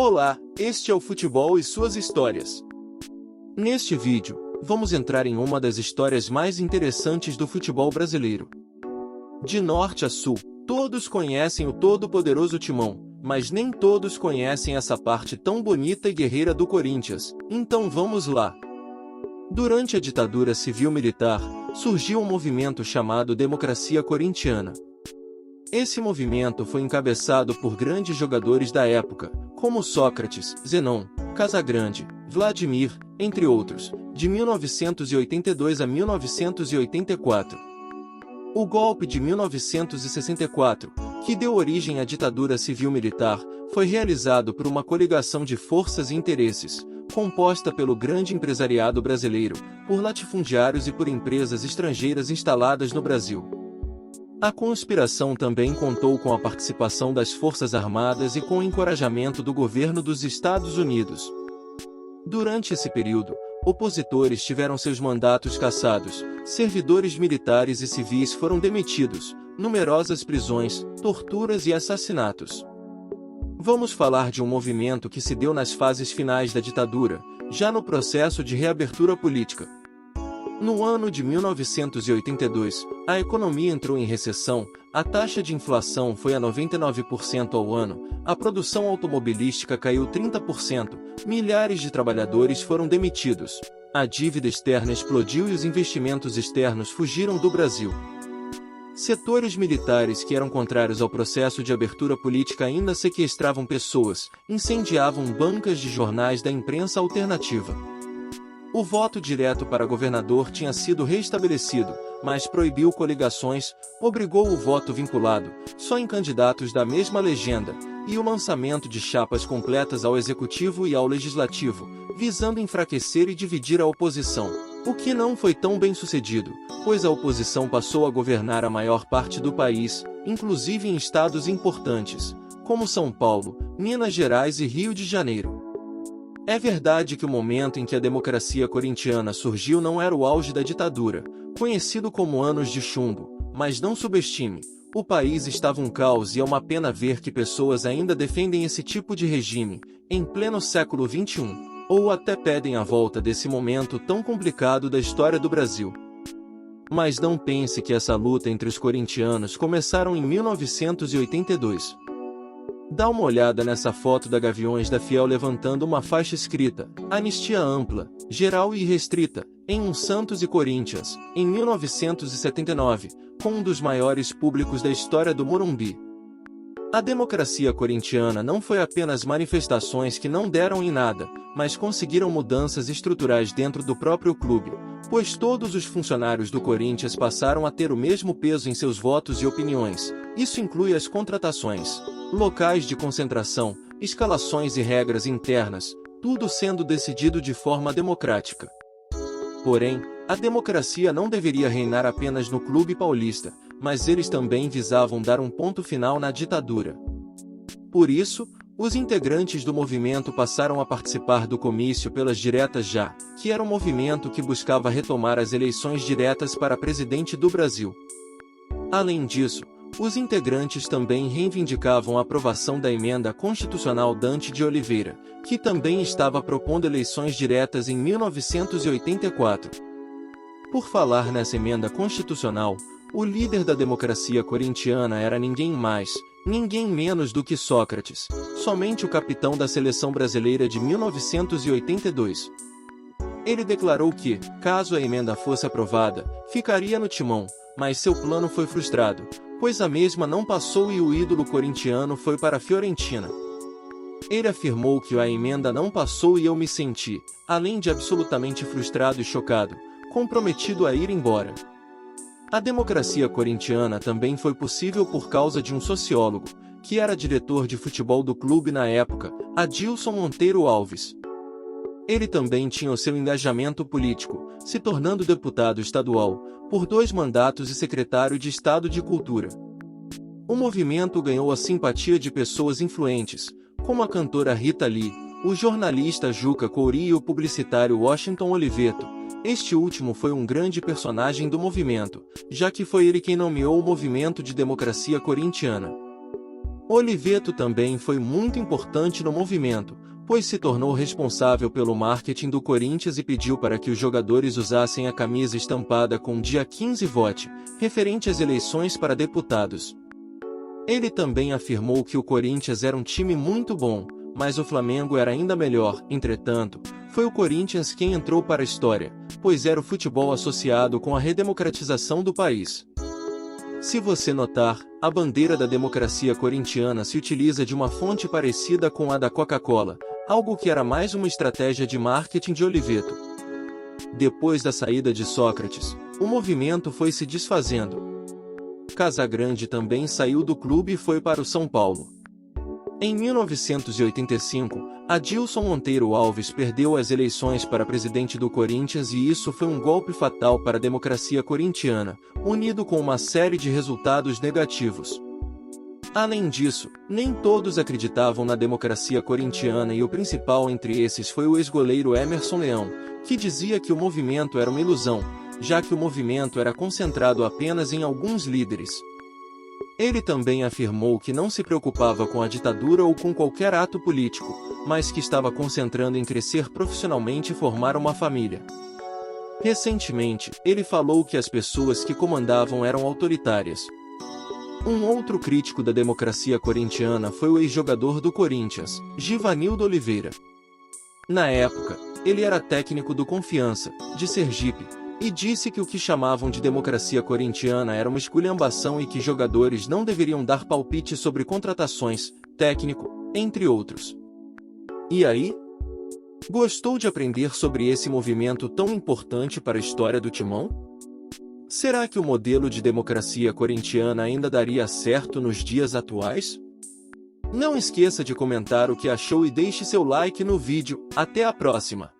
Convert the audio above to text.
Olá, este é o Futebol e suas histórias. Neste vídeo, vamos entrar em uma das histórias mais interessantes do futebol brasileiro. De norte a sul, todos conhecem o todo-poderoso Timão, mas nem todos conhecem essa parte tão bonita e guerreira do Corinthians, então vamos lá. Durante a ditadura civil-militar, surgiu um movimento chamado Democracia Corintiana. Esse movimento foi encabeçado por grandes jogadores da época, como Sócrates, Zenon, Casagrande, Vladimir, entre outros, de 1982 a 1984. O golpe de 1964, que deu origem à ditadura civil-militar, foi realizado por uma coligação de forças e interesses, composta pelo grande empresariado brasileiro, por latifundiários e por empresas estrangeiras instaladas no Brasil. A conspiração também contou com a participação das Forças Armadas e com o encorajamento do governo dos Estados Unidos. Durante esse período, opositores tiveram seus mandatos cassados, servidores militares e civis foram demitidos, numerosas prisões, torturas e assassinatos. Vamos falar de um movimento que se deu nas fases finais da ditadura, já no processo de reabertura política. No ano de 1982, a economia entrou em recessão, a taxa de inflação foi a 99% ao ano, a produção automobilística caiu 30%, milhares de trabalhadores foram demitidos, a dívida externa explodiu e os investimentos externos fugiram do Brasil. Setores militares que eram contrários ao processo de abertura política ainda sequestravam pessoas, incendiavam bancas de jornais da imprensa alternativa. O voto direto para governador tinha sido restabelecido, mas proibiu coligações, obrigou o voto vinculado, só em candidatos da mesma legenda, e o lançamento de chapas completas ao executivo e ao legislativo, visando enfraquecer e dividir a oposição, o que não foi tão bem sucedido, pois a oposição passou a governar a maior parte do país, inclusive em estados importantes, como São Paulo, Minas Gerais e Rio de Janeiro. É verdade que o momento em que a democracia corintiana surgiu não era o auge da ditadura, conhecido como anos de chumbo, mas não subestime, o país estava um caos e é uma pena ver que pessoas ainda defendem esse tipo de regime, em pleno século XXI, ou até pedem a volta desse momento tão complicado da história do Brasil. Mas não pense que essa luta entre os corintianos começaram em 1982. Dá uma olhada nessa foto da Gaviões da Fiel levantando uma faixa escrita, Anistia Ampla, Geral e Restrita, em um Santos e Corinthians, em 1979, com um dos maiores públicos da história do Morumbi. A democracia corintiana não foi apenas manifestações que não deram em nada, mas conseguiram mudanças estruturais dentro do próprio clube, pois todos os funcionários do Corinthians passaram a ter o mesmo peso em seus votos e opiniões. Isso inclui as contratações, locais de concentração, escalações e regras internas, tudo sendo decidido de forma democrática. Porém, a democracia não deveria reinar apenas no clube paulista, mas eles também visavam dar um ponto final na ditadura. Por isso, os integrantes do movimento passaram a participar do comício pelas diretas já, que era um movimento que buscava retomar as eleições diretas para presidente do Brasil. Além disso, os integrantes também reivindicavam a aprovação da emenda constitucional Dante de Oliveira, que também estava propondo eleições diretas em 1984. Por falar nessa emenda constitucional, o líder da democracia corintiana era ninguém mais, ninguém menos do que Sócrates, somente o capitão da seleção brasileira de 1982. Ele declarou que, caso a emenda fosse aprovada, ficaria no timão, mas seu plano foi frustrado, pois a mesma não passou e o ídolo corintiano foi para a Fiorentina. Ele afirmou que a emenda não passou e eu me senti, além de absolutamente frustrado e chocado, comprometido a ir embora. A democracia corintiana também foi possível por causa de um sociólogo, que era diretor de futebol do clube na época, Adilson Monteiro Alves. Ele também tinha o seu engajamento político, se tornando deputado estadual, por 2 mandatos e secretário de Estado de Cultura. O movimento ganhou a simpatia de pessoas influentes, como a cantora Rita Lee, o jornalista Juca Koury e o publicitário Washington Oliveto. Este último foi um grande personagem do movimento, já que foi ele quem nomeou o movimento de democracia corintiana. Oliveto também foi muito importante no movimento, pois se tornou responsável pelo marketing do Corinthians e pediu para que os jogadores usassem a camisa estampada com dia 15 vote, referente às eleições para deputados. Ele também afirmou que o Corinthians era um time muito bom, mas o Flamengo era ainda melhor. Entretanto, foi o Corinthians quem entrou para a história, pois era o futebol associado com a redemocratização do país. Se você notar, a bandeira da democracia corintiana se utiliza de uma fonte parecida com a da Coca-Cola, algo que era mais uma estratégia de marketing de Oliveto. Depois da saída de Sócrates, o movimento foi se desfazendo. Casagrande também saiu do clube e foi para o São Paulo. Em 1985, Adilson Monteiro Alves perdeu as eleições para presidente do Corinthians e isso foi um golpe fatal para a democracia corintiana, unido com uma série de resultados negativos. Além disso, nem todos acreditavam na democracia corintiana e o principal entre esses foi o ex-goleiro Emerson Leão, que dizia que o movimento era uma ilusão, já que o movimento era concentrado apenas em alguns líderes. Ele também afirmou que não se preocupava com a ditadura ou com qualquer ato político, mas que estava concentrando em crescer profissionalmente e formar uma família. Recentemente, ele falou que as pessoas que comandavam eram autoritárias. Um outro crítico da democracia corintiana foi o ex-jogador do Corinthians, Givanildo Oliveira. Na época, ele era técnico do Confiança, de Sergipe, e disse que o que chamavam de democracia corintiana era uma esculhambação e que jogadores não deveriam dar palpite sobre contratações, técnico, entre outros. E aí? Gostou de aprender sobre esse movimento tão importante para a história do Timão? Será que o modelo de democracia corintiana ainda daria certo nos dias atuais? Não esqueça de comentar o que achou e deixe seu like no vídeo. Até a próxima!